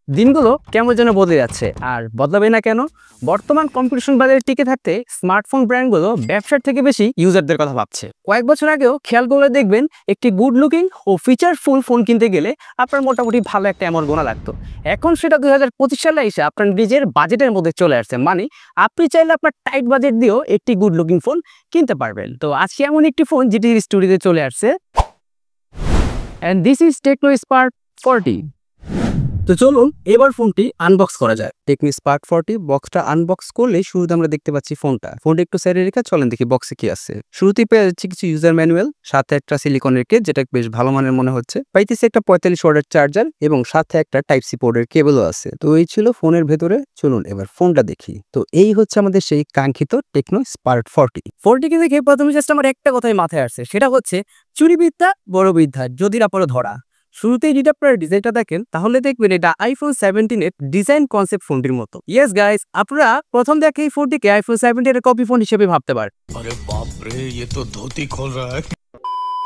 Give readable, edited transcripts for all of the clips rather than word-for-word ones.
দিনগুলো কেমন যেন বদলে যাচ্ছে, আর বদলাবে না কেন? বর্তমান কম্পিটিশন বাজারে টিকে থাকতে স্মার্টফোন ব্র্যান্ডগুলো ব্যবসার থেকে বেশি ইউজারদের কথা ভাবছে। কয়েক বছর আগেও খেয়াল করলে দেখবেন একটি গুড লুকিং ও ফিচারফুল ফোন কিনতে গেলে আপনার মোটামুটি ভালো একটা অ্যামাউন্ট গোনা লাগতো। এখন সেটা 2025 সালে এসে আপনার নিজের বাজেটের মধ্যে চলে আসছে। মানে আপনি চাইলে আপনার টাইট বাজেট দিয়েও একটি গুড লুকিং ফোন কিনতে পারবেন। তো আজকে এমন একটি ফোন যেটি স্টুডিওতে চলে আসছে, and this is Tecno Spark 40। তো চলুন এবার ফোনটি আনবক্স করা যায়। টেকনো স্পার্ক 40 বক্সটা আনবক্স করলে শুরুতে আমরা দেখতে পাচ্ছি ফোনটা একটু সাইডে রেখে চলেন দেখি বক্সে কি আছে। শুরুতেই পেয়ে যাচ্ছি কিছু ইউজার ম্যানুয়াল, সাথে একটা সিলিকনের কেস যেটা বেশ ভালো মানের মনে হচ্ছে। পাইতেছি একটা 45 ওয়াটের চার্জার এবং সাথে একটা টাইপ সি পোর্টের কেবলও আছে। তো এই ছিল ফোনের ভেতরে। চলুন এবার ফোনটা দেখি। তো এই হচ্ছে আমাদের সেই কাঙ্ক্ষিত টেকনো স্পার্ক 40 কে দেখে প্রথমে জাস্ট আমার একটা কথাই মাথায় আসছে, সেটা হচ্ছে চুরিবিদ্যা বড় বিদ্যা যদি আপনারা ধরা। শুরুতেই যদি আপনারা ডিজাইনটা দেখেন তাহলে দেখবেন এটা আইফোন 17 এর ডিজাইন কনসেপ্ট ফোনটির মতো। ইয়েস গাইস, আপনারা প্রথম দেখে এই ফোনটিকে আইফোন 17 এর কপি ফোন হিসেবে ভাবতে পারেন। আরে বাপ রে, ये तो धोती खोल रहा है।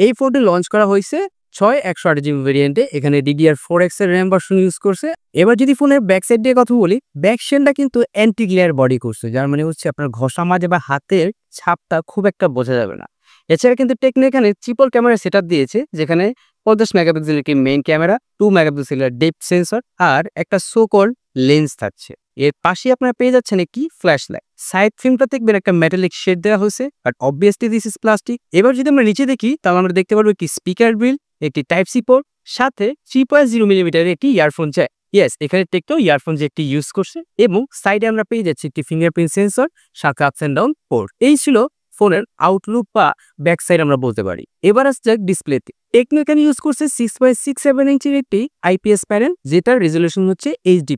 এই ফোনটি লঞ্চ করা হয়েছে 6128GB ভেরিয়েন্টে। এখানে DDR4X এর RAM ভার্সন ইউজ করছে। এবার যদি ফোনের ব্যাক সাইড দিয়ে কথা বলি, ব্যাক শেলটা কিন্তু অ্যান্টি গ্লেয়ার বডি করছে, যার মানে হচ্ছে আপনার ঘষা মাজে বা হাতের ছাপটা খুব একটা বোঝা যাবে না। এছাড়া কিন্তু টেকনো এখানে ট্রিপল ক্যামেরা সেটআপ দিয়েছে, যেখানে 50 মেগাপিক্সেলের একটি মেইন ক্যামেরা, 2 মেগাপিক্সেলের ডেপথ সেন্সর আর একটা সোকল লেন্স থাকছে। এর পাশে আপনারা পেয়ে যাচ্ছেন একটি ফ্ল্যাশ লাইট। সাইড ফিল্মটা দেখবেন একটা মেটালিক শেড দেওয়া হয়েছে, but obviously this is plastic. এবার যদি আমরা নিচে দেখি তাহলে আমরা দেখতে পারবো একটি স্পিকার গ্রিল, একটি টাইপ সি পোর্ট, সাথে 3.0 মিলিমিটারের একটি ইয়ারফোন জ্যাক। ইয়েস, এখানে টেকনো ইয়ারফোন জ্যাকটি ইউজ করছে এবং সাইডে আমরা পেয়ে যাচ্ছি একটি ফিঙ্গারপ্রিন্ট সেন্সর, সাথে আপস এন্ড ডাউন পোর্ট। এই ছিল ফোনের আউটলুক বা ব্যাক সাইড আমরা বলতে পারি। এবার আসছে যাক ডিসপ্লেতে। টেকনো এখানে ইউজ করছে 6.67 ইঞ্চির একটি আইপিএস প্যানেল, যেটার রেজলিউশন হচ্ছে HD+।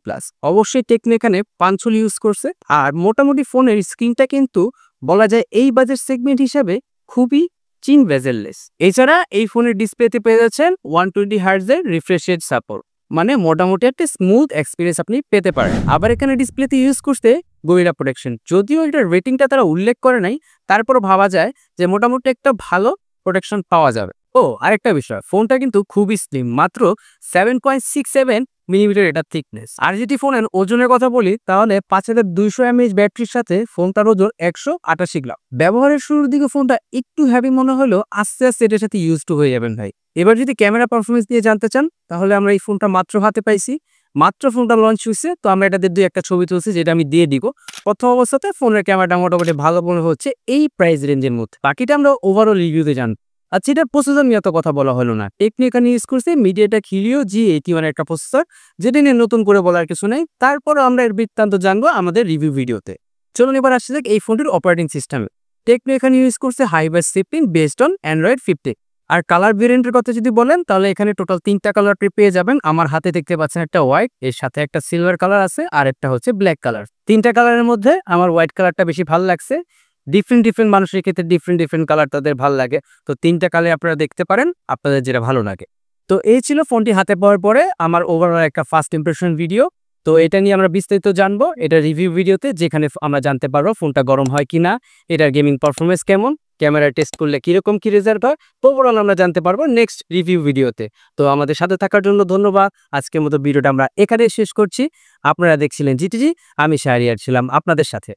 অবশ্যই টেকনো এখানে পাঞ্চল ইউজ করছে। আর মোটামুটি ফোনের স্ক্রিনটা কিন্তু বলা যায় এই বাজেট সেগমেন্ট হিসাবে খুবই চিন বেজেললেস। এছাড়া এই ফোনের ডিসপ্লেতে পেয়ে যাচ্ছেন 120 হার্টজের রিফ্রেশ রেট সাপোর্ট, মানে মোটামুটি একটা স্মুথ এক্সপিরিয়েন্স আপনি পেতে পারেন। আবার এখানে ডিসপ্লেতে ইউজ করতে গরিলা প্রোটেকশন, যদিও এটার রেটিংটা তারা উল্লেখ করে নাই, তারপর ভাবা যায় যে মোটামুটি একটা ভালো প্রোটেকশন পাওয়া যাবে। ও আরেকটা বিষয়, ফোনটা কিন্তু খুবই স্লিম, মাত্র 7.67 মিলিমিটার এটা থিকনেস। আর যদি ফোনের ওজনের কথা বলি তাহলে 5200 mAh ব্যাটারির সাথে ফোনটার ওজন 188 গ্রাম। ব্যবহারের শুরুর দিকে ফোনটা একটু হেভি মনে হলেও আস্তে আস্তে এটার সাথে ইউজ টু হয়ে যাবেন ভাই। এবার যদি ক্যামেরা পারফরমেন্স দিয়ে জানতে চান তাহলে আমরা এই ফোনটা মাত্র হাতে পাইছি, মাত্র ফোনটা লঞ্চ হয়েছে। তো আমরা এটাতে দুই একটা ছবি তুলছি, যেটা আমি দিয়ে দিব। প্রথম অবস্থাতে ফোনের ক্যামেরাটা মোটামুটি ভালো মনে হচ্ছে এই প্রাইস রেঞ্জের মধ্যে। বাকিটা আমরা ওভারঅল রিভিউতে জানবো। আচ্ছা, এটার প্রসেসর নিয়ে তো কথা বলা হলো না। টেকনো এখানে ইউজ করছে মিডিয়াটেক হিলিও G81 একটা প্রসেসর, যেটা নিয়ে নতুন করে বলার কিছু নেই। তারপর আমরা এর বৃত্তান্ত জানবো আমাদের রিভিউ ভিডিওতে। চলুন এবার আসছে যাক এই ফোনটির অপারেটিং সিস্টেমে। টেকনো এখানে ইউজ করছে হাইবার 15 বেসড অন অ্যান্ড্রয়েড 15। আর কালার ভেরিয়েন্টের কথা যদি বলেন তাহলে এখানে টোটাল 3টা কালার পেয়ে যাবেন। আমার হাতে দেখতে পাচ্ছেন একটা হোয়াইট, এর সাথে একটা সিলভার কালার আছে, আর একটা হচ্ছে ব্ল্যাক কালার। 3টা কালারের মধ্যে আমার হোয়াইট কালারটা বেশি ভালো লাগছে। ডিফারেন্ট মানুষের ক্ষেত্রে ডিফারেন্ট কালার তাদের ভালো লাগে। তো 3টা কালার আপনারা দেখতে পারেন আপনাদের যেটা ভালো লাগে। তো এই ছিল ফোনটি হাতে পাওয়ার পরে আমার ওভারঅল একটা ফার্স্ট ইমপ্রেশন ভিডিও। তো এটা নিয়ে আমরা বিস্তারিত জানবো এটা রিভিউ ভিডিওতে, যেখানে আমরা জানতে পারবো ফোনটা গরম হয় কিনা, এটার গেমিং পারফরমেন্স কেমন, ক্যামেরা টেস্ট করলে কিরকম কি রেজাল্ট হয়, ওভারঅল আমরা জানতে পারবো নেক্সট রিভিউ ভিডিওতে। তো আমাদের সাথে থাকার জন্য ধন্যবাদ। আজকের মতো ভিডিওটা আমরা এখানে শেষ করছি। আপনারা দেখছিলেন জিটিজি, আমি শাহরিয়ার ছিলাম আপনাদের সাথে।